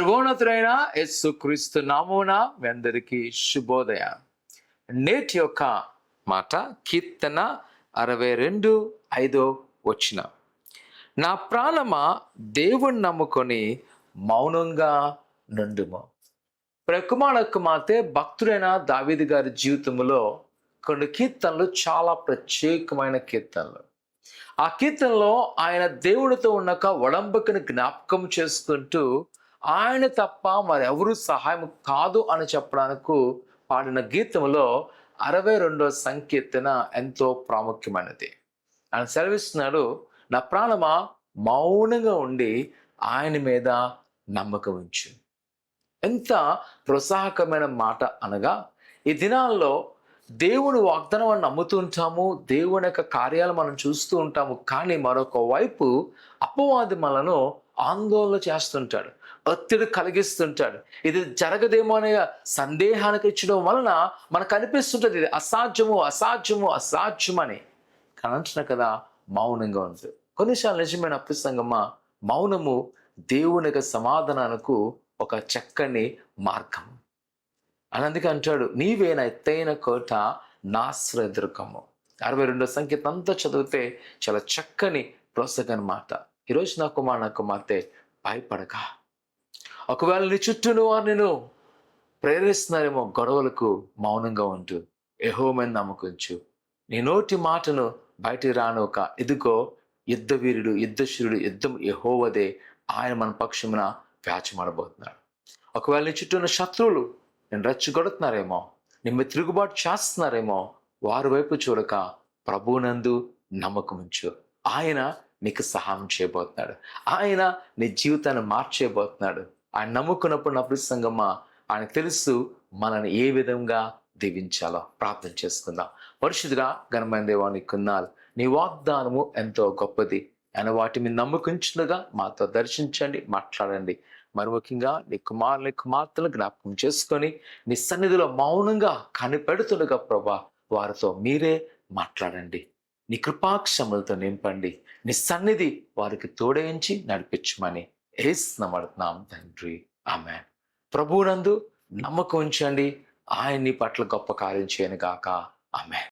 సర్వోన్నతుడైన యేసుక్రీస్తు నామమున మీ అందరికీ శుభోదయం. నేటి యొక్క మాట కీర్తన 62:5. నా ప్రాణమా దేవుణ్ణి నమ్ముకొని మౌనంగా నుండుము. కుమార్తె భక్తుడైన దావీదు గారి జీవితంలో కొన్ని కీర్తనలు చాలా ప్రత్యేకమైన కీర్తనలు. ఆ కీర్తనలో ఆయన దేవుడితో ఉన్న ఒడంబడికను జ్ఞాపకం చేసుకుంటూ ఆయన తప్ప మరెవరు సహాయం కాదు అని చెప్పడానికి పాడిన గీతంలో 62వ సంకీర్తన ఎంతో ప్రాముఖ్యమైనది. ఆయన సెలవిస్తున్నాడు, నా ప్రాణమా మౌనంగా ఉండి ఆయన మీద నమ్మకం ఉంచు. ఎంత ప్రోత్సాహకరమైన మాట అనగా, ఈ దినాల్లో దేవుడు వాగ్దానం నమ్ముతూ ఉంటాము, దేవుని యొక్క కార్యాలు మనం చూస్తూ ఉంటాము. కానీ మరొక వైపు అపవాది మనను ఆందోళన చేస్తుంటాడు, ఒత్తిడి కలిగిస్తుంటాడు. ఇది జరగదేమో అనే సందేహానికి ఇచ్చడం వలన మనకు అనిపిస్తుంటుంది ఇది అసాధ్యమని. కానీ అంటున్నా కదా, మౌనంగా ఉంది. కొన్నిసార్లు నిజమైన అప్రసంగమా, మౌనము దేవుని యొక్క సమాధానానికి ఒక చక్కని మార్గం. అందుకే అంటాడు, నీవే నా ఎత్తైన కోట, నా ఆశ్రయదుర్గము. 62వ సంకీర్తన అంతా చదివితే చాలా చక్కని ప్రోత్సాహకరమైన మాట. ఈరోజు నా కుమార్తె, భయపడక. ఒకవేళ నీ చుట్టూ వారు నేను ప్రేరేస్తున్నారేమో గొడవలకు, మౌనంగా ఉంటూ యెహోవా మీద నమ్మకించు. నీ నోటి మాటను బయటికి రానోక. ఇదిగో యుద్ధవీరుడు, యుద్ధశూరుడు, యుద్ధం యెహోవాదే, ఆయన మన పక్షమున వ్యాజ్యమాడబోతున్నాడు. ఒకవేళ నీ చుట్టూ ఉన్న శత్రువులు నేను రెచ్చగొడుతున్నారేమో, నీ మీద తిరుగుబాటు చేస్తున్నారేమో, వారి వైపు చూడక ప్రభువునందు నమ్మకం ఉంచు. ఆయన నీకు సహాయం చేయబోతున్నాడు. ఆయన నీ జీవితాన్ని మార్చేయబోతున్నాడు. ఆయన నమ్ముకున్నప్పుడు నా ప్రసంగమా, ఆయన తెలుసు మనల్ని ఏ విధంగా దీవించాలో. ప్రార్థన చేసుకుందాం. పరిశుద్ధుడా, ఘనమైన దేవా, నీకు వందనాలు. నీ వాగ్దానము ఎంతో గొప్పది. ఆయన వాటి మీద నమ్మకించుగా మాతో దర్శించండి, మాట్లాడండి. మరి ముఖ్యంగా నీ కుమార్తెలు జ్ఞాపకం చేసుకొని నీ సన్నిధిలో మౌనంగా కనిపెడుతుండగా ప్రభా, వారితో మీరే మాట్లాడండి. నీ కృపాక్షములతో నింపండి. నీ సన్నిధి వారికి తోడేయించి నడిపించమని యేసునామమున తండ్రి, ఆమేన్. ప్రభువునందు నమ్మకం ఉంచండి. ఆయన నీ పట్ల గొప్ప కార్యం చేయను గాక. ఆమేన్.